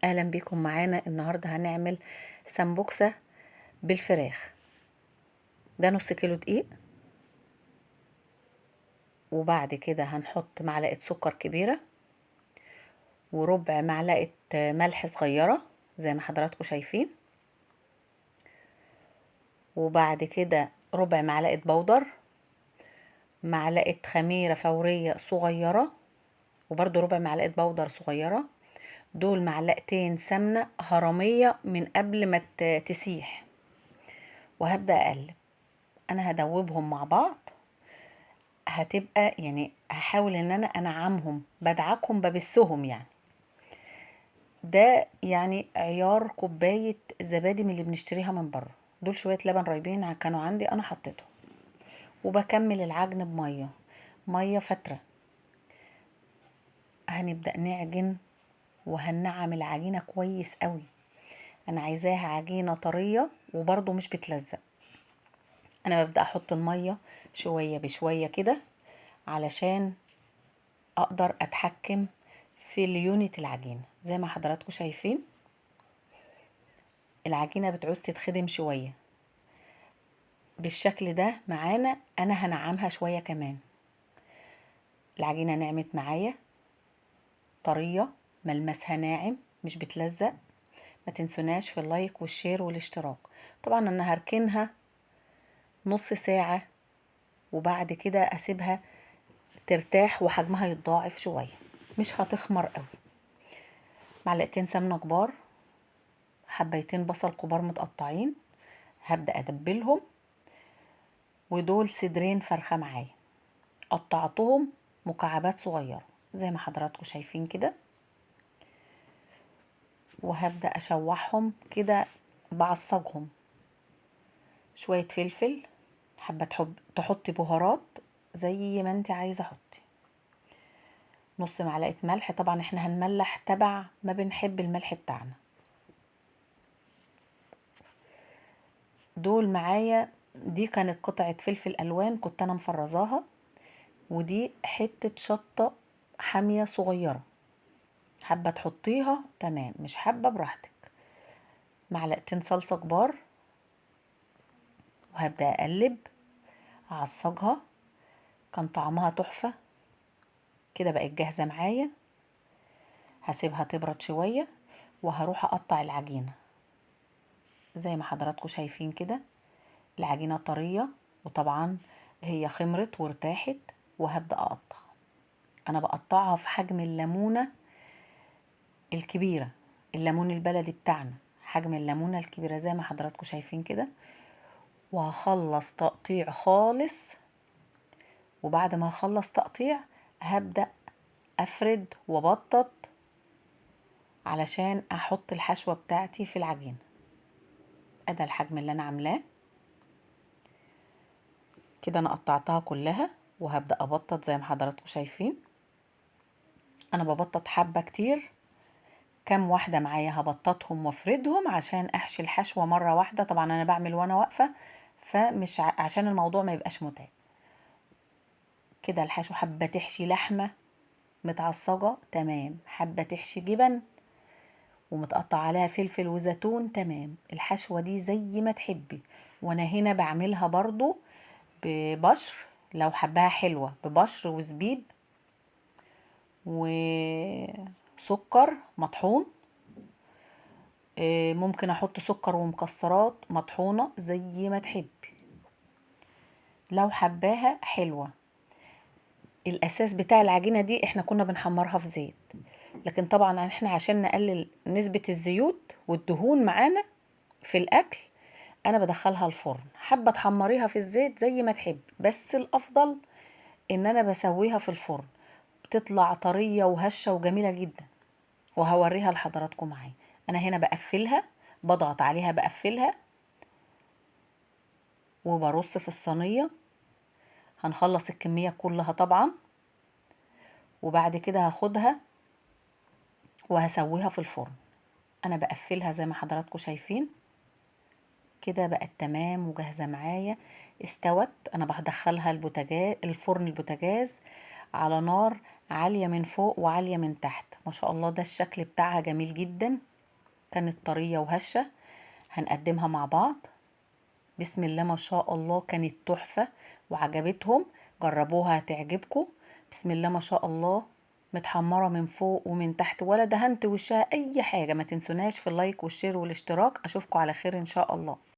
اهلا بيكم معانا. النهارده هنعمل سمبوكسه بالفراخ. ده نص كيلو دقيق، وبعد كده هنحط معلقه سكر كبيره وربع معلقه ملح صغيره زي ما حضراتكم شايفين، وبعد كده ربع معلقه بودر، معلقه خميره فوريه صغيره وبرده ربع معلقه بودر صغيره. دول معلقتين سمنه هرميه من قبل ما تسيح، وهبدا اقلب. انا هدوبهم مع بعض، هتبقى يعني هحاول ان انا انعمهم، بدعكهم ببسهم يعني. ده يعني عيار كوباية زبادي من اللي بنشتريها من بره. دول شوية لبن رايبين كانوا عندي انا حطيتهم، وبكمل العجن بمية، مية فترة. هنبدأ نعجن وهنعم العجينة كويس قوي. انا عايزاها عجينة طرية وبرضو مش بتلزق. انا ببدأ احط المية شوية بشوية كده علشان اقدر اتحكم في ليونة العجينة. زي ما حضراتكم شايفين العجينة بتعوز تتخدم شوية بالشكل ده معانا. انا هنعمها شوية كمان. العجينة نعمت معايا طرية، ملمسها ناعم مش بتلزق. ما تنسوناش في اللايك والشير والاشتراك. طبعا انا هركنها نص ساعة وبعد كده اسيبها ترتاح وحجمها يتضاعف شوية، مش هتخمر قوي. معلقتين سمنة كبار، حبيتين بصل كبار متقطعين، هبدأ ادبلهم. ودول صدرين فرخة معايا، قطعتهم مكعبات صغيرة زي ما حضراتكم شايفين كده، وهبدأ اشوحهم كده بعصجهم. شوية فلفل، حابة تحطي بهارات زي ما انت عايزة حطي. نص معلقة ملح، طبعا احنا هنملح تبع ما بنحب الملح بتاعنا. دول معايا، دي كانت قطعة فلفل الوان كنت انا مفرزاها، ودي حتة شطة حامية صغيرة. حابة تحطيها تمام، مش حابة براحتك. معلقتين صلصة كبار، وهبدأ اقلب اعصجها. كان طعمها تحفة. كده بقت جاهزة معايا. هسيبها تبرد شوية وهروح اقطع العجينة زي ما حضراتكم شايفين كده. العجينة طرية وطبعا هي خمرت وارتاحت، وهبدأ اقطع. انا بقطعها في حجم الليمونة الكبيرة، الليمون البلدي بتاعنا، حجم الليمونة الكبيرة زي ما حضراتكم شايفين كده. وهخلص تقطيع خالص، وبعد ما اخلص تقطيع هبدأ افرد وبطط علشان احط الحشوة بتاعتي في العجينة. ادي الحجم اللي انا عاملاه كده. انا قطعتها كلها وهبدأ ابطط زي ما حضراتكم شايفين. انا ببطط حبة كتير، كام واحدة معايا هبططهم وافردهم عشان احشي الحشوة مرة واحدة. طبعا انا بعمل وانا واقفة، فمش عشان الموضوع ما يبقاش متعب. كده الحشو، حابة تحشي لحمة متعصجة تمام، حابة تحشي جبن ومتقطع عليها فلفل وزيتون تمام. الحشوة دي زي ما تحبي. وانا هنا بعملها برضو ببشر، لو حباها حلوة ببشر وزبيب وسكر مطحون. ممكن احط سكر ومكسرات مطحونة زي ما تحبي لو حباها حلوة. الاساس بتاع العجينة دي احنا كنا بنحمرها في زيت، لكن طبعا احنا عشان نقلل نسبة الزيوت والدهون معانا في الاكل انا بدخلها الفرن. حابة تحمريها في الزيت زي ما تحب، بس الافضل ان انا بسويها في الفرن. بتطلع طرية وهشة وجميلة جدا، وهوريها لحضراتكم معايا. انا هنا بقفلها، بضغط عليها بقفلها وبرص في الصينية. هنخلص الكمية كلها طبعا، وبعد كده هاخدها وهسويها في الفرن. انا بقفلها زي ما حضراتكم شايفين كده. بقت تمام وجاهزة معايا، استوت. انا بدخلها البوتاجاز، الفرن البوتاجاز على نار عالية من فوق وعالية من تحت. ما شاء الله ده الشكل بتاعها جميل جدا. كانت طرية وهشة، هنقدمها مع بعض. بسم الله ما شاء الله، كانت تحفة وعجبتهم، جربوها هتعجبكم. بسم الله ما شاء الله، متحمرة من فوق ومن تحت، ولا دهنت وشها اي حاجة. ما تنسوناش في اللايك والشير والاشتراك. اشوفكم على خير ان شاء الله.